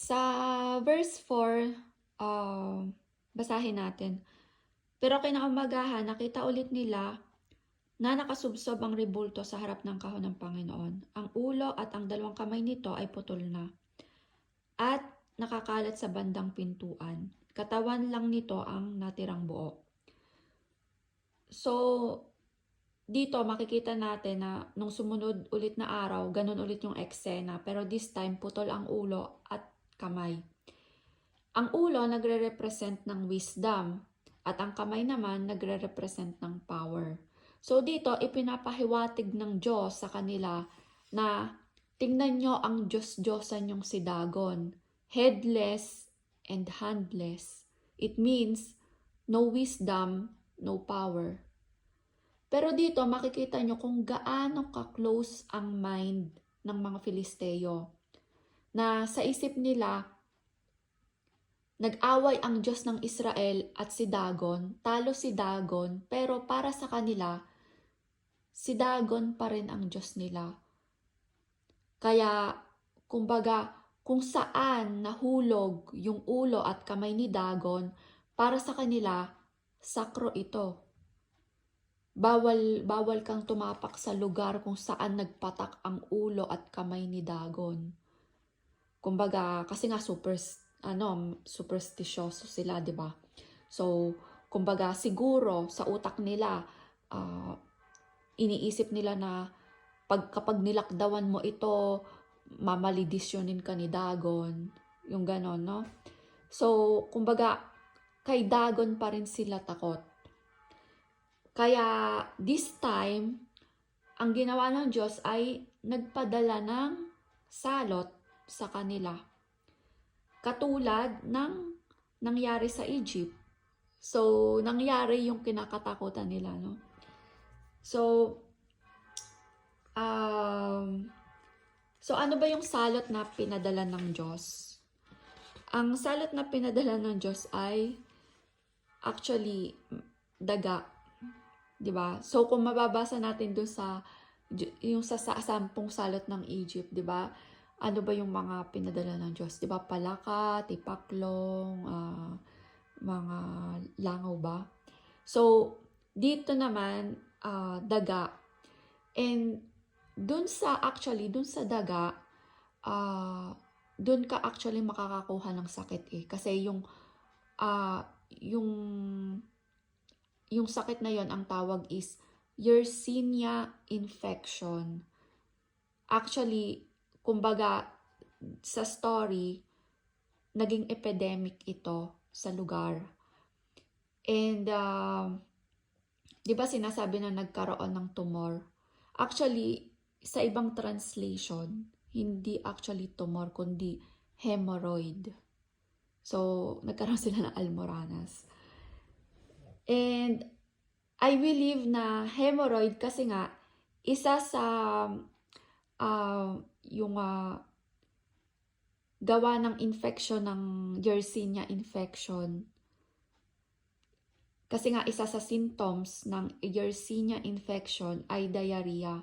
Sa verse 4, basahin natin. Pero kinaumagahan, nakita ulit nila na nakasubsob ang rebulto sa harap ng kahon ng Panginoon. Ang ulo at ang dalawang kamay nito ay putol na at nakakalat sa bandang pintuan. Katawan lang nito ang natirang buo. So, dito makikita natin na nung sumunod ulit na araw, ganun ulit yung eksena. Pero this time, putol ang ulo at kamay. Ang ulo nagre-represent ng wisdom at ang kamay naman nagre-represent ng power. So dito, ipinapahiwatig ng Diyos sa kanila na tingnan nyo ang Diyos-Diyosan yung si Dagon. Headless and handless. It means no wisdom, no power. Pero dito makikita nyo kung gaano ka-close ang mind ng mga Filisteo. Na sa isip nila, nag-away ang Diyos ng Israel at si Dagon, talo si Dagon, pero para sa kanila, si Dagon pa rin ang Diyos nila. Kaya, kumbaga, kung saan nahulog yung ulo at kamay ni Dagon, para sa kanila, sakro ito. Bawal kang tumapak sa lugar kung saan nagpatak ang ulo at kamay ni Dagon. Kumbaga, kasi nga superstitioso sila, 'di ba? So, kumbaga siguro sa utak nila iniisip nila na kapag nilakdawan mo ito, mamalidisyonin ka ni Dagon, yung ganon, no? So, kumbaga kay Dagon pa rin sila takot. Kaya this time, ang ginawa ng Diyos ay nagpadala ng salot sa kanila. Katulad ng nangyari sa Egypt. So, nangyari yung kinakatakutan nila, no? So, ano ba yung salot na pinadala ng Diyos? Ang salot na pinadala ng Diyos ay actually daga, 'di ba? So, kung mababasa natin doon sa yung sa 10 salot ng Egypt, 'di ba? Ano ba yung mga pinadala ng Diyos? 'Di ba? Palaka, tipaklong, mga langaw ba? So, dito naman, daga. And dun sa daga, dun ka actually makakakuha ng sakit eh. Kasi yung sakit na yon ang tawag is Yersinia infection. Actually, kumbaga, sa story, naging epidemic ito sa lugar. And, di ba sinasabi na nagkaroon ng tumor? Actually, sa ibang translation, hindi actually tumor, kundi hemorrhoid. So, nagkaroon sila ng almoranas. And, I believe na hemorrhoid kasi nga, isa sa yung gawa ng infection ng Yersinia infection. Kasi nga isa sa symptoms ng Yersinia infection ay diarrhea.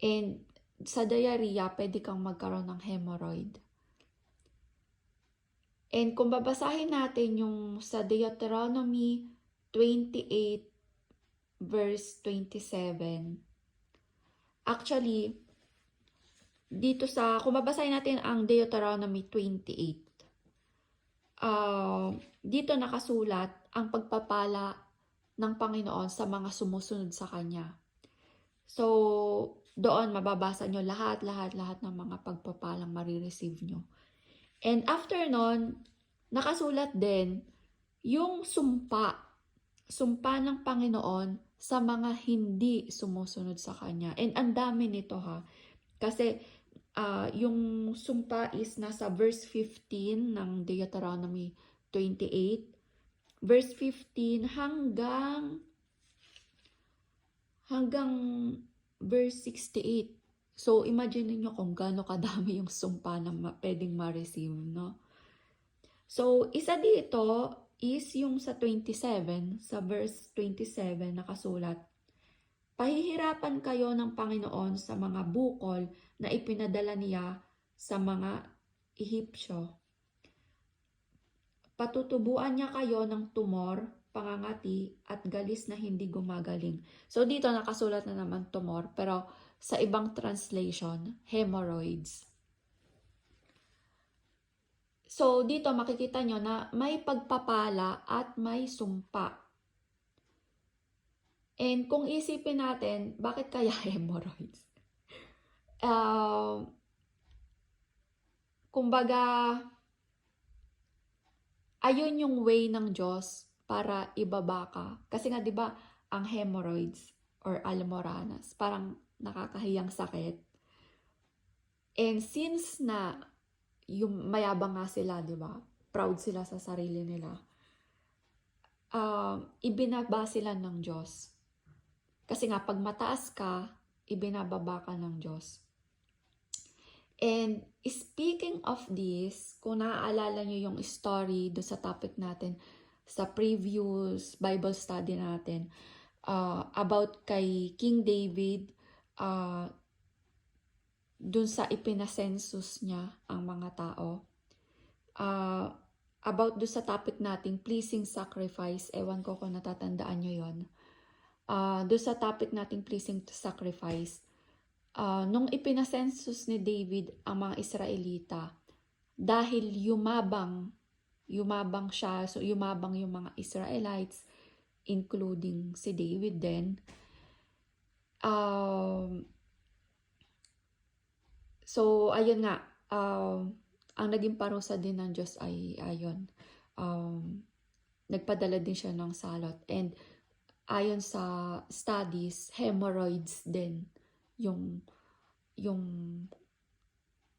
And sa diarrhea, pwede kang magkaroon ng hemorrhoid. And kung babasahin natin yung sa Deuteronomy 28 verse 27, actually, dito kung babasahin natin ang Deuteronomy 28, dito nakasulat ang pagpapala ng Panginoon sa mga sumusunod sa Kanya. So, doon mababasa nyo lahat ng mga pagpapalang marireceive nyo. And after nun, nakasulat din yung sumpa ng Panginoon sa mga hindi sumusunod sa Kanya. And ang dami nito ha. Kasi yung sumpa is nasa verse 15 ng Deuteronomy 28. Verse 15 hanggang verse 68. So, imagine niyo kung gaano kadami yung sumpa na pwedeng ma-receive, no? So, isa dito is yung sa 27, sa verse 27 nakasulat, pahihirapan kayo ng Panginoon sa mga bukol na ipinadala niya sa mga Ehipsyo. patutubuan niya kayo ng tumor, pangangati, at galis na hindi gumagaling. So, dito nakasulat na naman tumor, pero sa ibang translation, hemorrhoids. So, dito makikita nyo na may pagpapala at may sumpa. And kung isipin natin, bakit kaya hemorrhoids? Kumbaga, ayun yung way ng Diyos para ibaba ka. Kasi nga 'di ba, ang hemorrhoids or almoranas, parang nakakahiyang sakit. And since na yung mayabang nga sila, 'di ba? Proud sila sa sarili nila. Ibinaba sila ng Diyos. Kasi nga pag mataas ka, ibinababa ka ng Diyos. And speaking of this, kung naaalala nyo yung story do sa topic natin sa previous Bible study natin about kay King David, dun sa ipinasensus niya ang mga tao. About do sa topic natin, pleasing sacrifice, ewan ko kung natatandaan nyo yun. Do sa topic natin, pleasing sacrifice, nung ipinasensus ni David ang mga Israelita, dahil yumabang siya, so yumabang yung mga Israelites, including si David din. So, ayun nga, ang naging parusa din ng Diyos ay, ayun, nagpadala din siya ng salot. And ayon sa studies, hemorrhoids din yung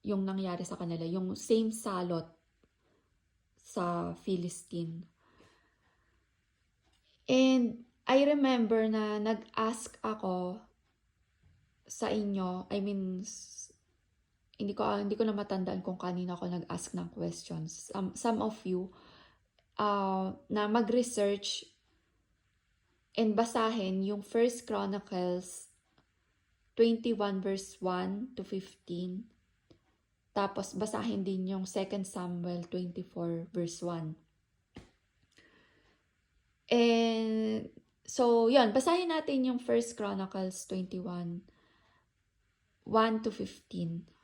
nangyari sa kanila, yung same salot sa Philistine. And I remember na nag-ask ako sa inyo, I mean, hindi ko na matandaan kung kanina ako nag-ask ng questions. Some of you na mag-research and basahin yung 1 Chronicles 21 verse 1 to 15. Tapos basahin din yung 2 Samuel 24 verse 1. And so, yun, basahin natin yung 1 Chronicles 21 1 to 15.